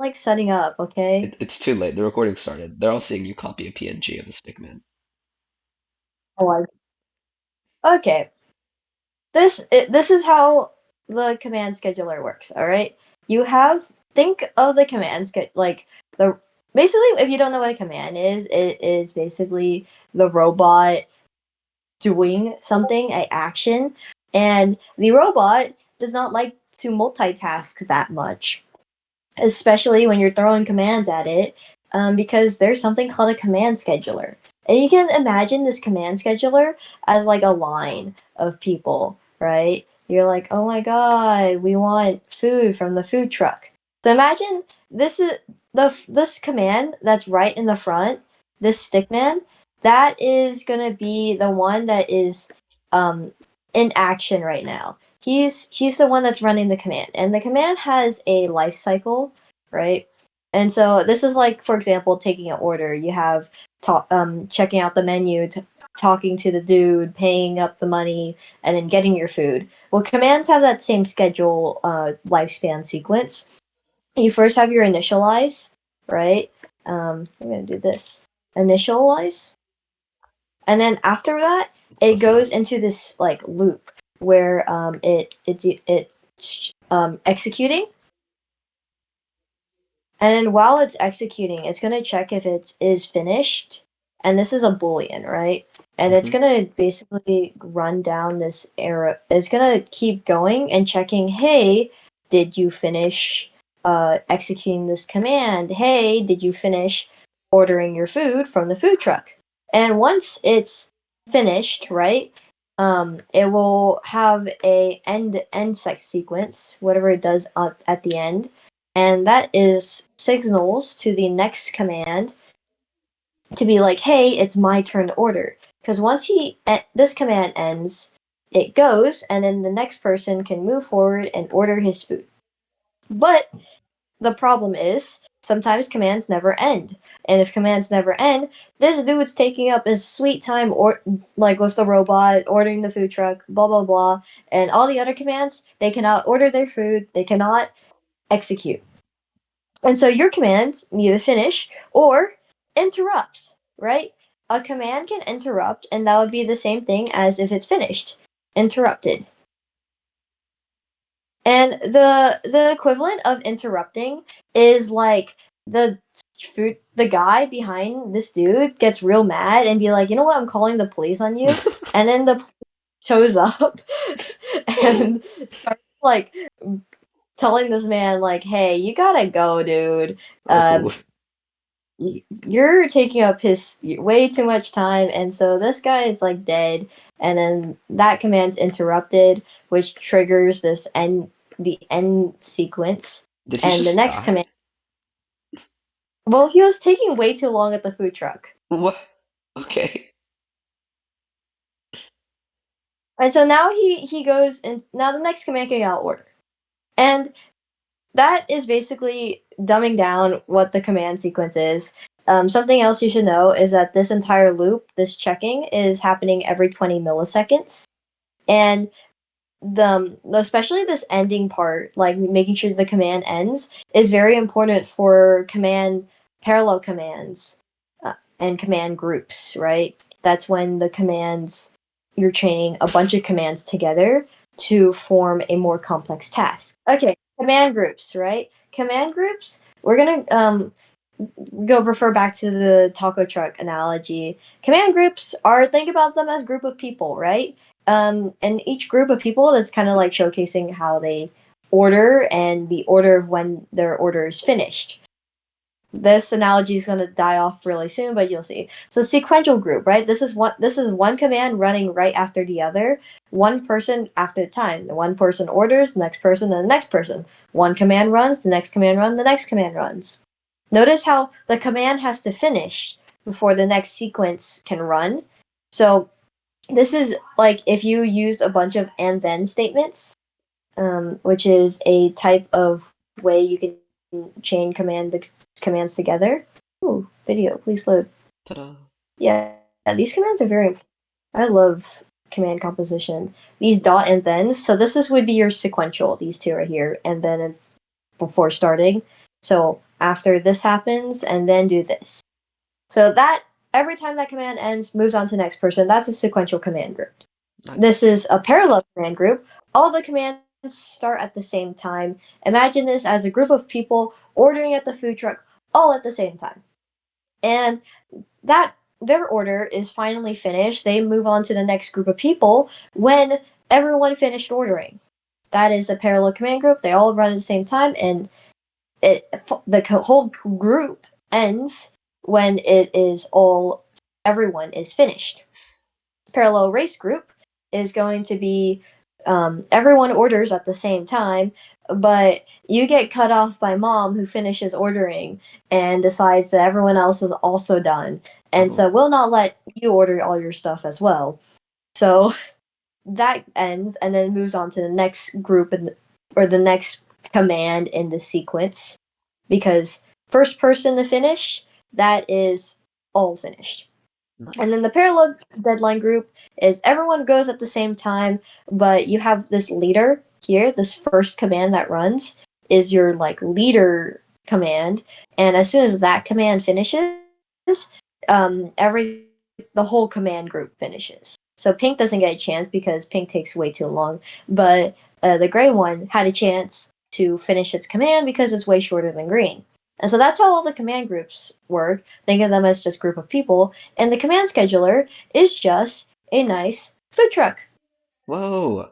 like setting up, okay? It's too late. The recording started. They're all seeing you copy a PNG of the stickman. Oh, okay. This is how the command scheduler works, all right? You have think of the like the basically if you don't know what a command is, it is basically the robot doing something, a action, and the robot does not like to multitask that much, especially when you're throwing commands at it, because there's something called a command scheduler. And you can imagine this command scheduler as like a line of people, right? You're like, oh my god, we want food from the food truck. So imagine this is this command that's right in the front, this stickman, that is gonna be the one that is um, in action right now. He's the one that's running the command, and the command has a life cycle, right? And so this is like, for example, taking an order. You have checking out the menu, talking to the dude, paying up the money, and then getting your food. Well, commands have that same schedule, lifespan sequence. You first have your initialize, right? I'm gonna do this initialize, and then after that, it Close enough. goes into this like loop where it's executing. And then while it's executing, it's going to check if it is finished. And this is a boolean, right? And it's Hmm. going to basically run down this arrow. It's going to keep going and checking, hey, did you finish executing this command? Hey, did you finish ordering your food from the food truck? And once it's finished, right? It will have a end sequence, whatever it does at the end, and that is signals to the next command to be like, hey, it's my turn to order. Because once this command ends, it goes, and then the next person can move forward and order his food. But the problem is sometimes commands never end. And if commands never end, this dude's taking up his sweet time, or like with the robot ordering the food truck, blah blah blah, and all the other commands, they cannot order their food, they cannot execute. And so your commands either finish or interrupt, right? A command can interrupt, and that would be the same thing as if it's finished, interrupted. And the equivalent of interrupting is like the guy behind this dude gets real mad and be like, you know what, I'm calling the police on you, and then the police shows up and starts like telling this man like, hey, you gotta go, dude. Oh, You're taking up his way too much time, and so this guy is like dead, and then that command's interrupted, which triggers the end sequence, did he and the just next die? command. Well, he was taking way too long at the food truck, What? Okay. and so now he goes, and now the next command can out order, and that is basically dumbing down what the command sequence is. Something else you should know is that this entire loop, this checking, is happening every 20 milliseconds. And especially this ending part, like making sure the command ends, is very important for command parallel commands and command groups, right? That's when the commands you're chaining a bunch of commands together to form a more complex task. Okay, command groups, right? Command groups. We're gonna go refer back to the taco truck analogy. Command groups are, think about them as group of people, right? And each group of people that's kind of like showcasing how they order and the order of when their order is finished. This analogy is going to die off really soon, but you'll see. So sequential group, right? This is one command running right after the other, one person after a time. The one person orders, the next person, and the next person. One command runs, the next command runs, the next command runs. Notice how the command has to finish before the next sequence can run. So this is like if you used a bunch of and then statements, which is a type of way you can chain commands together. Ooh, video, please load. Ta-da. Yeah, these commands are very important. I love command composition. These dot and thens. So this would be your sequential. These two are here, and then before starting. So after this happens, and then do this. So that every time that command ends, moves on to the next person. That's a sequential command group. Nice. This is a parallel command group. All the commands start at the same time. Imagine this as a group of people ordering at the food truck all at the same time. And that their order is finally finished. They move on to the next group of people when everyone finished ordering. That is a parallel command group. They all run at the same time, and the whole group ends when it is all everyone is finished. Parallel race group is going to be everyone orders at the same time, but you get cut off by mom who finishes ordering and decides that everyone else is also done, and Oh, so will not let you order all your stuff as well. So that ends and then moves on to the next group or the next command in the sequence, because first person to finish, that is all finished. nice. And then the parallel deadline group is everyone goes at the same time, but you have this leader here. This first command that runs is your like leader command, and as soon as that command finishes, the whole command group finishes. So pink doesn't get a chance because pink takes way too long, but the gray one had a chance to finish its command because it's way shorter than green. And so that's how all the command groups work. Think of them as just group of people, and the command scheduler is just a nice food truck. Whoa.